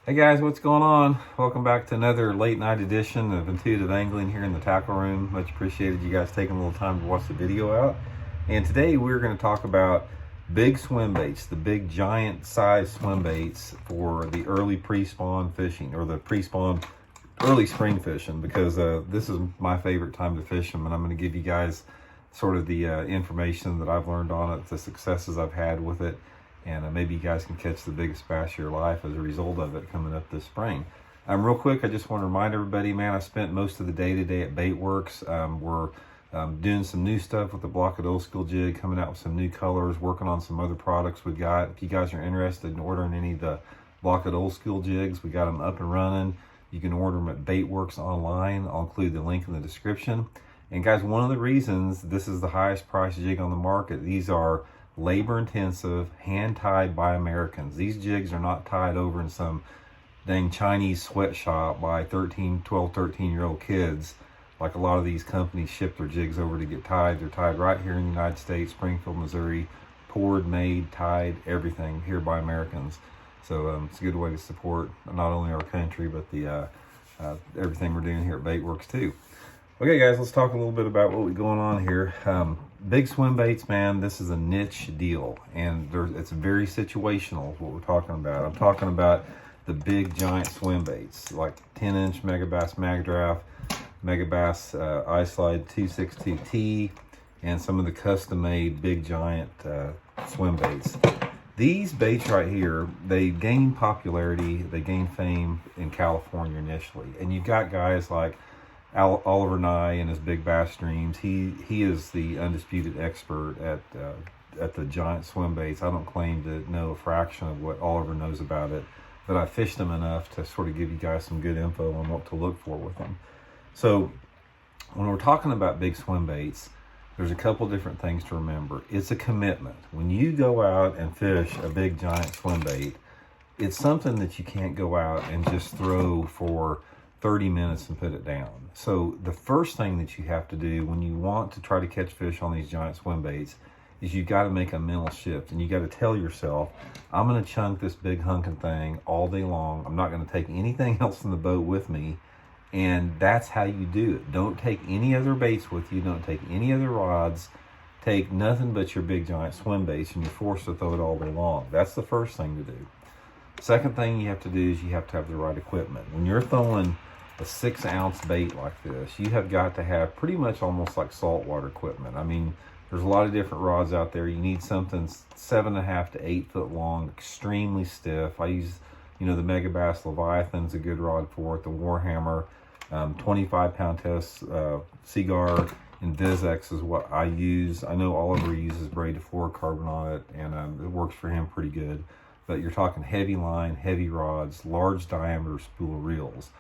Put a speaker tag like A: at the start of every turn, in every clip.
A: Hey guys, what's going on? Welcome back to another late night edition of Intuitive Angling here in the tackle room. Much appreciated you guys taking a little time to watch the video out. And today we're going to talk about big swim baits, the big giant size swim baits for the early pre-spawn fishing or the pre-spawn early spring fishing, because this is my favorite time to fish them, and I'm going to give you guys sort of the information that I've learned on it, the successes I've had with it, and maybe you guys can catch the biggest bass of your life as a result of it coming up this spring. Real quick, I just want to remind everybody, man, I spent most of the day today at Baitworks. We're doing some new stuff with the Blocked Old School jig, coming out with some new colors, working on some other products we got. If you guys are interested in ordering any of the Blocked Old School jigs, we got them up and running. You can order them at Baitworks online. I'll include the link in the description. And guys, one of the reasons this is the highest price jig on the market, these are labor intensive, hand tied by Americans. These jigs are not tied over in some dang Chinese sweatshop by 13-year-old kids like a lot of these companies ship their jigs over to get tied. They're tied right here in the United States, Springfield, Missouri, poured, made, tied, everything here by Americans. So it's a good way to support not only our country, but the everything we're doing here at Baitworks too. Okay guys, let's talk a little bit about what's going on here. Big swim baits, man, this is a niche deal, and it's very situational, what we're talking about. I'm talking about the big giant swim baits, like 10-inch Megabass Magdraft, Megabass iSlide 262T, and some of the custom-made big giant swim baits. These baits right here, they gain popularity, they gain fame in California initially, and you've got guys like Oliver Nye and his big bass streams. He is the undisputed expert at the giant swim baits. I don't claim to know a fraction of what Oliver knows about it, but I fished them enough to sort of give you guys some good info on what to look for with them. So when we're talking about big swim baits, there's a couple different things to remember. It's a commitment. When you go out and fish a big giant swim bait, it's something that you can't go out and just throw for 30 minutes and put it down. So the first thing that you have to do when you want to try to catch fish on these giant swim baits is you've got to make a mental shift, and you got to tell yourself, I'm going to chunk this big hunking thing all day long. I'm not going to take anything else in the boat with me. And that's how you do it. Don't take any other baits with you. Don't take any other rods. Take nothing but your big giant swim baits, and you're forced to throw it all day long. That's the first thing to do. Second thing you have to do is you have to have the right equipment. When you're throwing a 6-ounce bait like this, you have got to have pretty much almost like saltwater equipment. I mean, there's a lot of different rods out there. You need something 7.5 to 8 foot long, extremely stiff. I use, the Megabass Leviathan's a good rod for it. The Warhammer 25-pound test Seagar and Vizex is what I use. I know Oliver uses braided fluorocarbon on it, and it works for him pretty good. But you're talking heavy line, heavy rods, large diameter spool reels.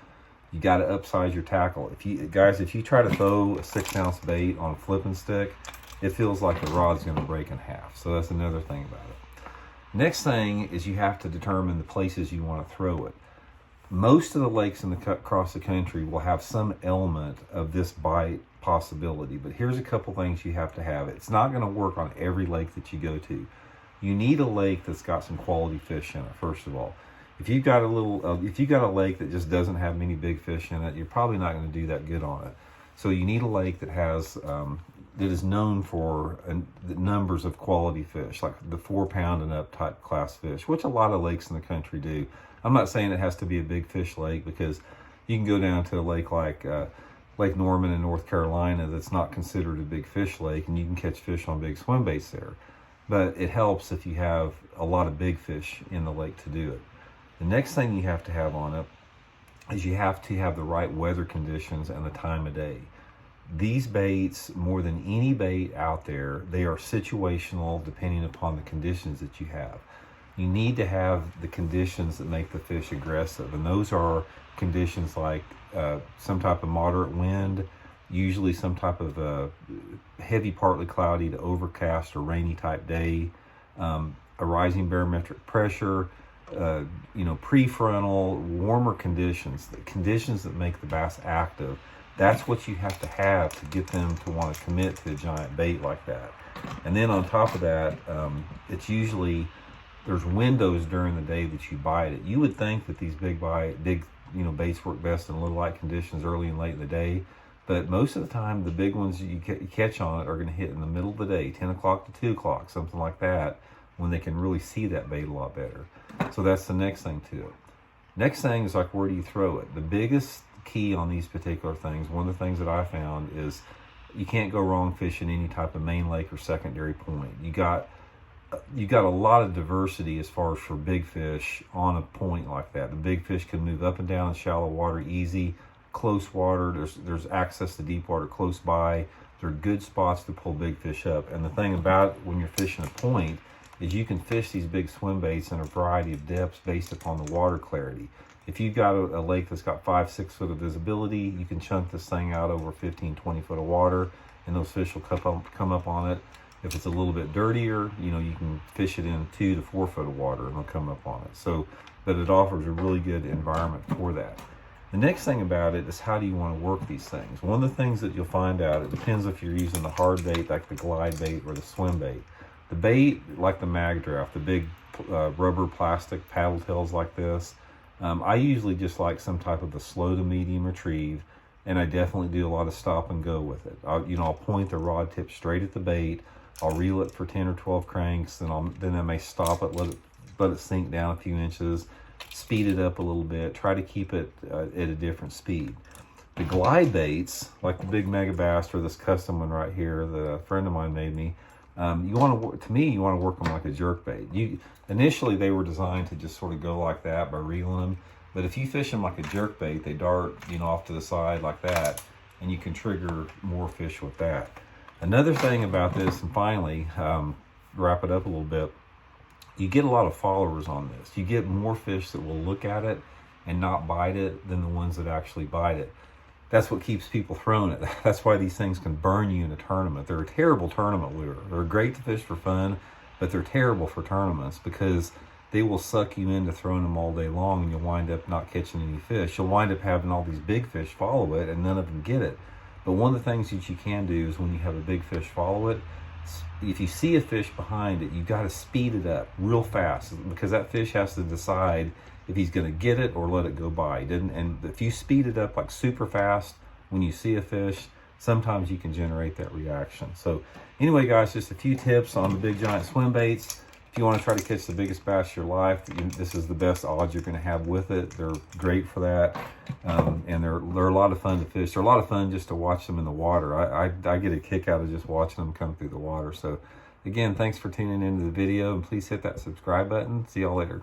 A: You got to upsize your tackle. If you try to throw a 6-ounce bait on a flipping stick, it feels like the rod's going to break in half. So that's another thing about it. Next thing is you have to determine the places you want to throw it. Most of the lakes across the country will have some element of this bite possibility, but here's a couple things you have to have. It's not going to work on every lake that you go to. You need a lake that's got some quality fish in it, first of all. If you've got a lake that just doesn't have many big fish in it, you're probably not going to do that good on it. So you need a lake that has that is known for the numbers of quality fish, like the 4-pound and up type class fish, which a lot of lakes in the country do. I'm not saying it has to be a big fish lake, because you can go down to a lake like Lake Norman in North Carolina that's not considered a big fish lake, and you can catch fish on big swim baits there. But it helps if you have a lot of big fish in the lake to do it. The next thing you have to have on it is you have to have the right weather conditions and the time of day. These baits, more than any bait out there, they are situational depending upon the conditions that you have. You need to have the conditions that make the fish aggressive, and those are conditions like some type of moderate wind, usually some type of heavy partly cloudy to overcast or rainy type day, a rising barometric pressure, prefrontal, warmer conditions, the conditions that make the bass active. That's what you have to get them to want to commit to a giant bait like that. And then on top of that, it's usually there's windows during the day that you bite it. You would think that these big baits work best in low light conditions early and late in the day, but most of the time the big ones you catch on it are going to hit in the middle of the day, 10 o'clock to 2 o'clock, something like that, when they can really see that bait a lot better. So that's the next thing to it. Next thing is like, where do you throw it? The biggest key on these particular things, one of the things that I found, is you can't go wrong fishing any type of main lake or secondary point. You got a lot of diversity as far as for big fish on a point like that. The big fish can move up and down in shallow water easy. Close water, there's access to deep water close by. They're good spots to pull big fish up. And the thing about when you're fishing a point is you can fish these big swim baits in a variety of depths based upon the water clarity. If you've got a lake that's got 5-6 foot of visibility, you can chunk this thing out over 15-20 foot of water, and those fish will come up on it. If it's a little bit dirtier, you can fish it in 2 to 4 foot of water and they'll come up on it. So, but it offers a really good environment for that. The next thing about it is, how do you want to work these things? One of the things that you'll find out, it depends if you're using the hard bait like the glide bait or the swim bait. The bait, like the mag draft, the big rubber plastic paddle tails like this, I usually just like some type of a slow to medium retrieve, and I definitely do a lot of stop and go with it. I'll point the rod tip straight at the bait. I'll reel it for 10 or 12 cranks, then I may stop it, let it sink down a few inches, speed it up a little bit, try to keep it at a different speed. The glide baits, like the big mega bass or this custom one right here that a friend of mine made me, you want to work them like a jerk bait. Initially they were designed to just sort of go like that by reeling them, but if you fish them like a jerk bait, they dart off to the side like that, and you can trigger more fish with that. Another thing about this, and finally, wrap it up a little bit, you get a lot of followers on this. You get more fish that will look at it and not bite it than the ones that actually bite it. That's what keeps people throwing it. That's why these things can burn you in a tournament. They're a terrible tournament lure. They're great to fish for fun, but they're terrible for tournaments because they will suck you into throwing them all day long, and you'll wind up not catching any fish. You'll wind up having all these big fish follow it and none of them get it. But one of the things that you can do is, when you have a big fish follow it, if you see a fish behind it, you've got to speed it up real fast, because that fish has to decide if he's going to get it or let it go by. And if you speed it up like super fast when you see a fish, sometimes you can generate that reaction. So anyway, guys, just a few tips on the big giant swim baits. If you want to try to catch the biggest bass of your life, this is the best odds you're going to have with it. They're great for that, and they're a lot of fun to fish. They're a lot of fun just to watch them in the water. I get a kick out of just watching them come through the water. So again, thanks for tuning into the video, and please hit that subscribe button. See y'all later.